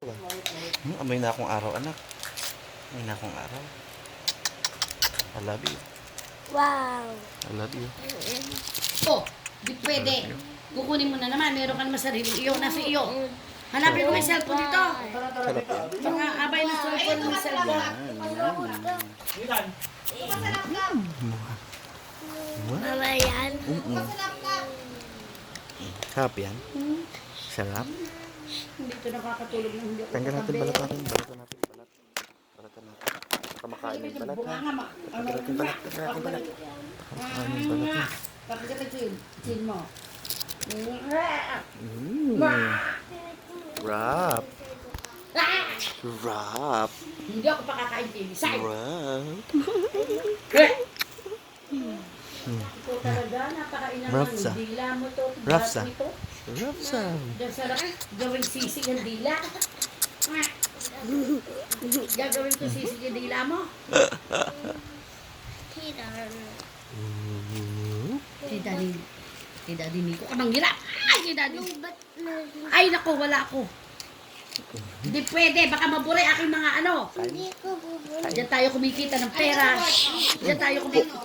Amoy na akong araw, anak. Amoy na akong araw. I love you. Wow. I love you. Oh, di pwede. Kukunin mo na naman. Meron ka naman sarili. Iyo, nasa iyo. Hanapin mo yung cellphone dito. Sarap yan. Baka abay ng cellphone mo yung cellphone. Mama yan. Sarap yan. Sarap. Hindi ito nakakatulog ng hindi ako Tanggal natin katabi. balat natin. Balatan natin. Balatan natin. Kamakain yung balat ha. Tanggal natin balat. Tanggal natin balat. Kamakain yung balat ha. Bakit ka chin? Chin mo. Wrap. Wrap. Hindi ako pakakain chin. Side. Wrap. Ito talaga, napakainang Rapsa. ng dila mo to. Rapsa. Ito. Wrap sa. Diyan sarap gawing sisig ang dila. Gagawin ko sisig ang dila mo. Kay Daddy Nico. Abang hirap. Ay, kay Daddy. Ay, nako, wala ako. Hindi pwede. Baka maburay aking mga ano. Hindi ko bubulong. Diyan tayo kumikita ng pera. Diyan tayo kumikita.